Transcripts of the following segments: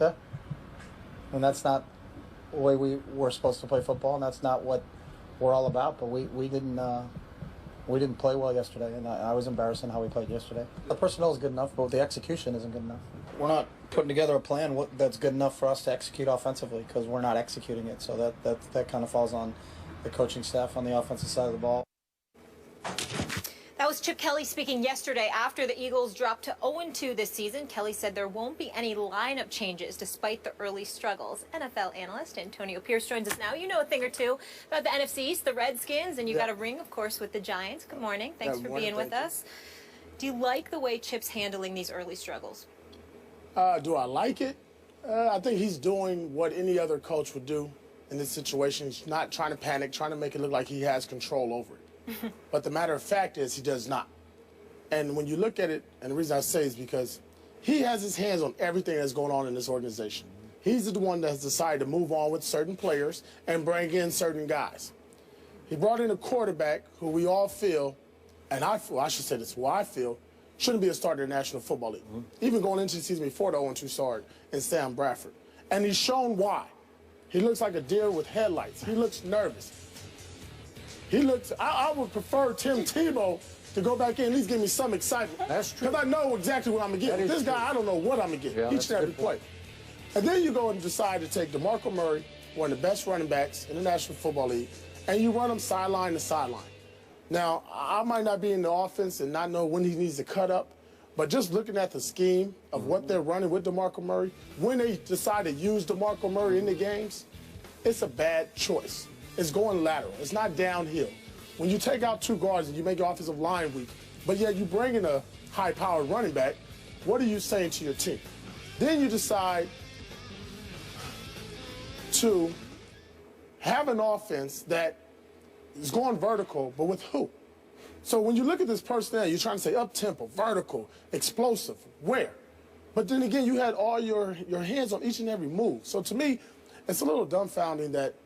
Yeah. And that's not the way we were supposed to play football, and that's not what we're all about. But we didn't play well yesterday, and I was embarrassed in how we played yesterday. The personnel is good enough, but the execution isn't good enough. We're not putting together a plan that's good enough for us to execute offensively because we're not executing it. So that kind of falls on the coaching staff on the offensive side of the ball. That was Chip Kelly speaking yesterday after the Eagles dropped to 0-2 this season. Kelly said there won't be any lineup changes despite the early struggles. NFL analyst Antonio Pierce joins us now. You know a thing or two about the NFC East, the Redskins, and you got a ring, of course, with the Giants. Good morning. Thanks for being with us. Do you like the way Chip's handling these early struggles? Do I like it? I think he's doing what any other coach would do in this situation. He's not trying to panic, trying to make it look like he has control over it. But the matter of fact is he does not. And when you look at it, and the reason I say is because he has his hands on everything that's going on in this organization. He's the one that has decided to move on with certain players and bring in certain guys. He brought in a quarterback who we all feel, and I should say this, who I feel shouldn't be a starter in the National Football League. Even going into the season before the 0-2 start in Sam Bradford. And he's shown why. He looks like a deer with headlights. He looks nervous. He looks, I would prefer Tim Tebow to go back in and at least give me some excitement. That's true. Because I know exactly what I'm going to get. This guy, I don't know what I'm going to get each and every play. And then you go and decide to take DeMarco Murray, one of the best running backs in the National Football League, and you run him sideline to sideline. Now, I might not be in the offense and not know when he needs to cut up, but just looking at the scheme of what they're running with DeMarco Murray, when they decide to use DeMarco Murray in the games, it's a bad choice. It's going lateral. It's not downhill. When you take out two guards and you make your offensive line weak, but yet you bring in a high-powered running back, what are you saying to your team? Then you decide to have an offense that is going vertical, but with who? So when you look at this personnel, you're trying to say up-tempo, vertical, explosive, where? But then again, you had all your hands on each and every move. So to me, it's a little dumbfounding that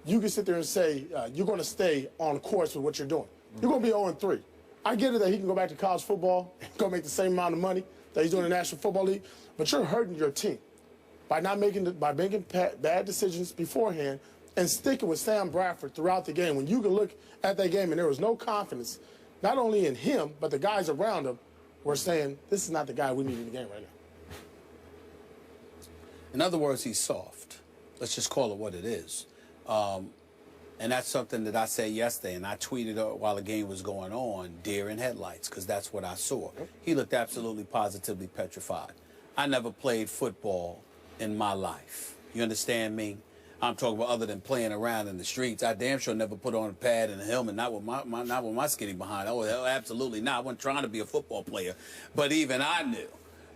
you can sit there and say you're going to stay on course with what you're doing. You're going to be 0-3. I get it that he can go back to college football and go make the same amount of money that he's doing in the National Football League, but you're hurting your team by making bad decisions beforehand and sticking with Sam Bradford throughout the game. When you can look at that game and there was no confidence, not only in him, but the guys around him were saying, this is not the guy we need in the game right now. In other words, he's soft. Let's just call it what it is. And that's something that I said yesterday, and I tweeted while the game was going on, deer in headlights, because that's what I saw. He looked absolutely positively petrified. I never played football in my life. You understand me? I'm talking about other than playing around in the streets. I damn sure never put on a pad and a helmet, not with my skinny behind. Oh, hell, absolutely not. I wasn't trying to be a football player. But even I knew.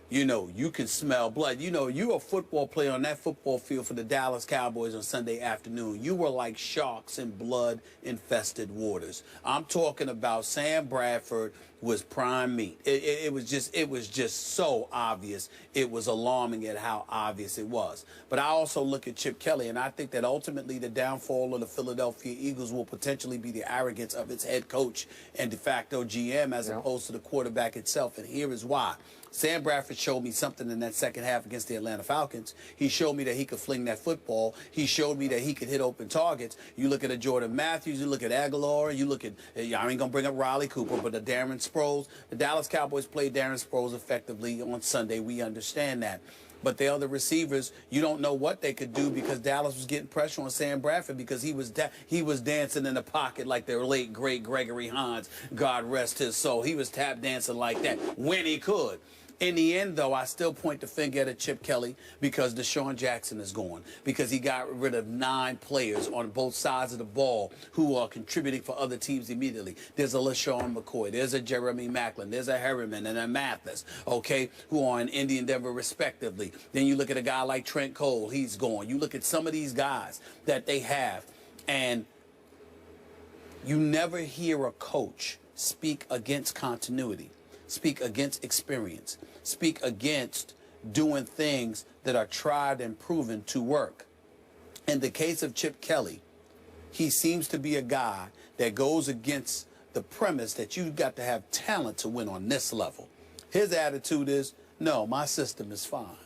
You know, you can smell blood. You know, you're a football player on that football field for the Dallas Cowboys on Sunday afternoon. You were like sharks in blood-infested waters. I'm talking about Sam Bradford was prime meat. It was just so obvious. It was alarming at how obvious it was. But I also look at Chip Kelly, and I think that ultimately the downfall of the Philadelphia Eagles will potentially be the arrogance of its head coach and de facto GM as opposed to the quarterback itself. And here is why. Sam Bradford showed me something in that second half against the Atlanta Falcons. He showed me that he could fling that football. He showed me that he could hit open targets. You look at a Jordan Matthews, you look at Aguilar, you look at, I ain't going to bring up Riley Cooper, but the Darren Sproles. The Dallas Cowboys played Darren Sproles effectively on Sunday. We understand that. But the other receivers, you don't know what they could do because Dallas was getting pressure on Sam Bradford because he was dancing in the pocket like their late, great Gregory Hines, God rest his soul. He was tap dancing like that when he could. In the end, though, I still point the finger at Chip Kelly because Deshaun Jackson is gone, because he got rid of 9 players on both sides of the ball who are contributing for other teams immediately. There's a LaShawn McCoy, there's a Jeremy Maclin, there's a Harriman and a Mathis, okay, who are in Indy and Denver respectively. Then you look at a guy like Trent Cole, he's gone. You look at some of these guys that they have, and you never hear a coach speak against continuity, speak against experience, speak against doing things that are tried and proven to work. In the case of Chip Kelly, he seems to be a guy that goes against the premise that you've got to have talent to win on this level. His attitude is, no, my system is fine.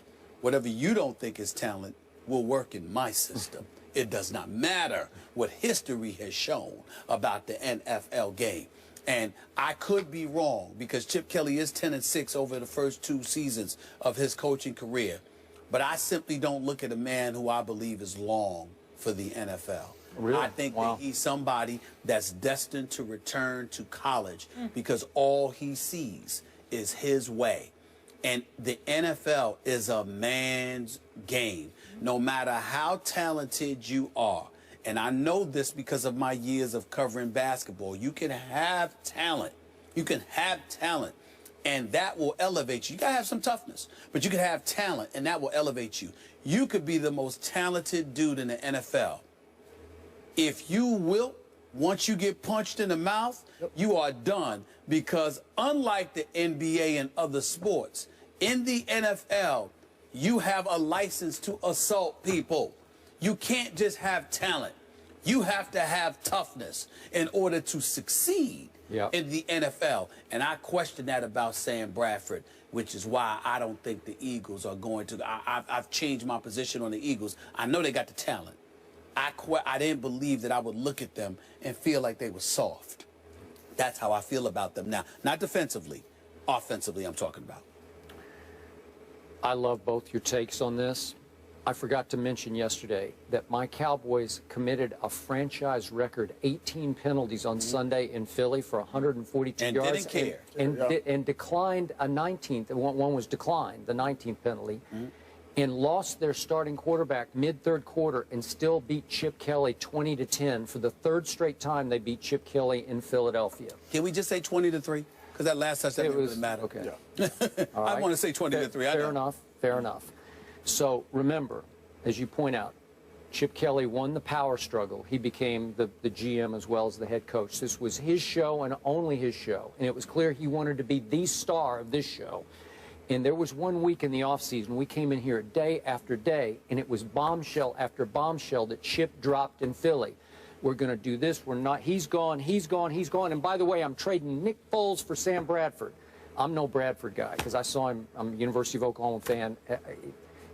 whatever you don't think is talent will work in my system. It does not matter what history has shown about the NFL game. And I could be wrong because Chip Kelly is 10-6 over the first 2 seasons of his coaching career. But I simply don't look at a man who I believe is long for the NFL. Really? I think that he's somebody that's destined to return to college because all he sees is his way. And the NFL is a man's game. No matter how talented you are, and I know this because of my years of covering basketball, you can have talent. You can have talent, and that will elevate you. You got to have some toughness, but you can have talent, and that will elevate you. You could be the most talented dude in the NFL. If you wilt, once you get punched in the mouth, you are done. Because unlike the NBA and other sports, in the NFL, you have a license to assault people. You can't just have talent. You have to have toughness in order to succeed in the NFL. And I question that about Sam Bradford, which is why I don't think the Eagles are going to. I've changed my position on the Eagles. I know they got the talent. I didn't believe that I would look at them and feel like they were soft. That's how I feel about them now. Not defensively. Offensively, I'm talking about. I love both your takes on this. I forgot to mention yesterday that my Cowboys committed a franchise record 18 penalties on Sunday in Philly for 142 and yards. Didn't care. And declined a 19th. One was declined, the 19th penalty, and lost their starting quarterback mid-third quarter and still beat Chip Kelly 20-10 for the 3rd straight time they beat Chip Kelly in Philadelphia. Can we just say 20-3? Because that last touchdown didn't really matter. Okay. All right. I want to say 20-3. Fair enough. Fair enough. So remember, as you point out, Chip Kelly won the power struggle. He became the GM as well as the head coach. This was his show and only his show. And it was clear he wanted to be the star of this show. And there was one week in the offseason, we came in here day after day, and it was bombshell after bombshell that Chip dropped in Philly. We're going to do this. We're not. He's gone. He's gone. He's gone. And by the way, I'm trading Nick Foles for Sam Bradford. I'm no Bradford guy because I saw him. I'm a University of Oklahoma fan.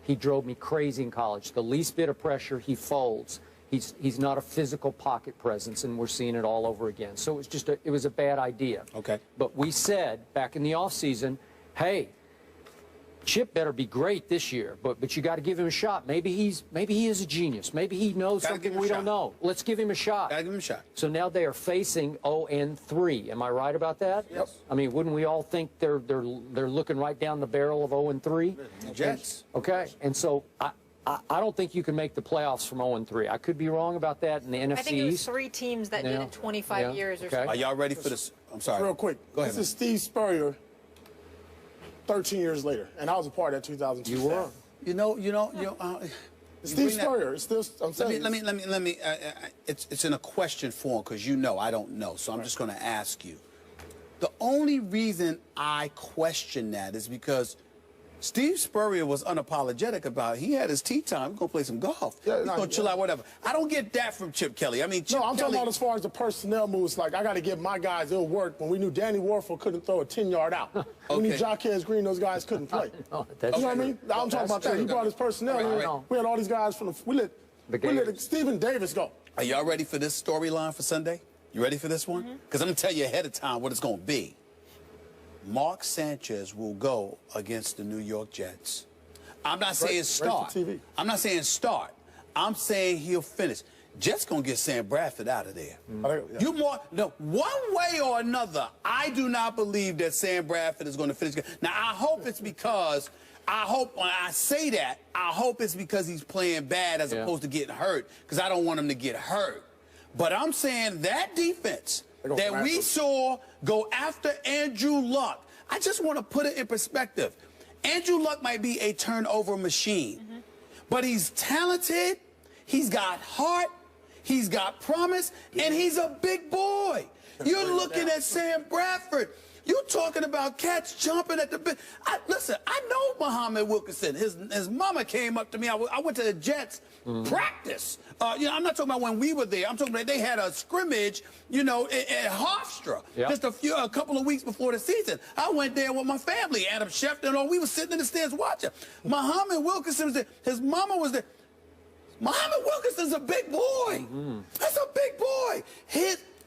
He drove me crazy in college. The least bit of pressure, he folds. He's not a physical pocket presence, and we're seeing it all over again. So it was just it was a bad idea. Okay. But we said back in the offseason, hey, Chip better be great this year, but you got to give him a shot. Maybe he is a genius. Maybe he knows something we don't know. Let's give him a shot. Gotta give him a shot. So now they are facing 0-3. Am I right about that? Yes. I mean, wouldn't we all think they're looking right down the barrel of 0-3? The Jets. Okay, and so I don't think you can make the playoffs from 0-3. I could be wrong about that in the NFC East. I think it was 3 teams that did it 25 years or so. Are y'all ready for this? I'm sorry. Real quick. Go ahead. This is Steve Spurrier 13 years later, and I was a part of that 2002. You were. You know. Steve Spurrier. It's still. I'm saying. Let me. It's in a question form because I don't know, so I'm just going to ask you. The only reason I question that is because Steve Spurrier was unapologetic about it. He had his tea time. We're going to play some golf. Yeah, He's going to chill out, whatever. I don't get that from Chip Kelly. I mean, Chip I'm Kelly, talking about as far as the personnel moves. Like, I got to give my guys, it'll work. When we knew Danny Warfel couldn't throw a 10-yard out. We knew Jaquez Green, those guys couldn't play. No, you know what I mean? I'm talking about that. He brought his personnel. We had all these guys from we let Stephen Davis go. Are y'all ready for this storyline for Sunday? You ready for this one? Because I'm going to tell you ahead of time what it's going to be. Mark Sanchez will go against the New York Jets. I'm not saying start. I'm not saying start. I'm saying he'll finish. Jets going to get Sam Bradford out of there. One way or another, I do not believe that Sam Bradford is going to finish. Now, I hope it's because, when I say that, I hope it's because he's playing bad as opposed to getting hurt, because I don't want him to get hurt. But I'm saying that defense that we saw go after Andrew Luck, I just want to put it in perspective. Andrew Luck might be a turnover machine, but he's talented, he's got heart, he's got promise, and he's a big boy. You're looking at Sam Bradford. You talking about cats jumping at the bit? Listen, I know Muhammad Wilkerson. His mama came up to me. I went to the Jets practice. I'm not talking about when we were there. I'm talking about they had a scrimmage, at Hofstra just a couple of weeks before the season. I went there with my family, Adam Schefter and all. We were sitting in the stands watching. Muhammad Wilkerson was there. His mama was there. Muhammad Wilkerson's a big boy. That's a big boy.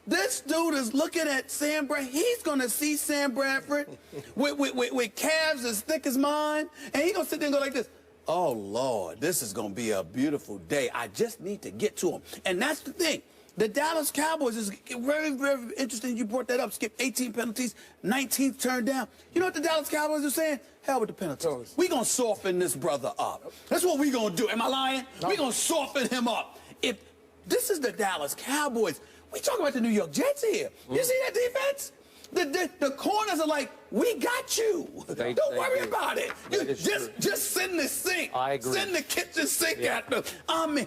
This dude is looking at Sam Bradford. He's going to see Sam Bradford with calves as thick as mine, and he's going to sit there and go like this. Oh, Lord, this is going to be a beautiful day. I just need to get to him. And that's the thing. The Dallas Cowboys is very, very interesting. You brought that up. Skip 18 penalties, 19 turned down. You know what the Dallas Cowboys are saying? Hell with the penalties. We're going to soften this brother up. That's what we're going to do. Am I lying? No. We're going to soften him up. If this is the Dallas Cowboys, we talking about the New York Jets here. You see that defense? The corners are like, we got you. Don't worry about it. Just send the sink. I agree. Send the kitchen sink at them. I'm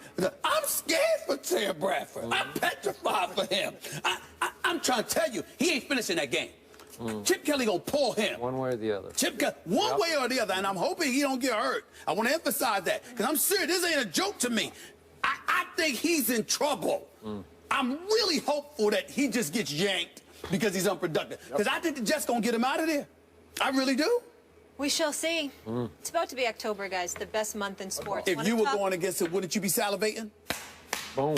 scared for Sam Bradford. I'm petrified for him. I'm trying to tell you, he ain't finishing that game. Chip Kelly gonna pull him. One way or the other. One way or the other, and I'm hoping he don't get hurt. I want to emphasize that, because I'm serious. This ain't a joke to me. I think he's in trouble. I'm really hopeful that he just gets yanked because he's unproductive. Because I think the Jets gonna get him out of there. I really do. We shall see. It's about to be October, guys, the best month in sports. If you were going against it, wouldn't you be salivating? Boom.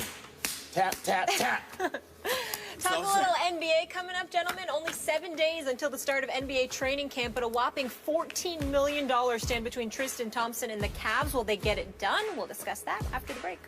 Tap, tap, tap. Talk a little NBA coming up, gentlemen. Only 7 days until the start of NBA training camp, but a whopping $14 million stand between Tristan Thompson and the Cavs. Will they get it done? We'll discuss that after the break.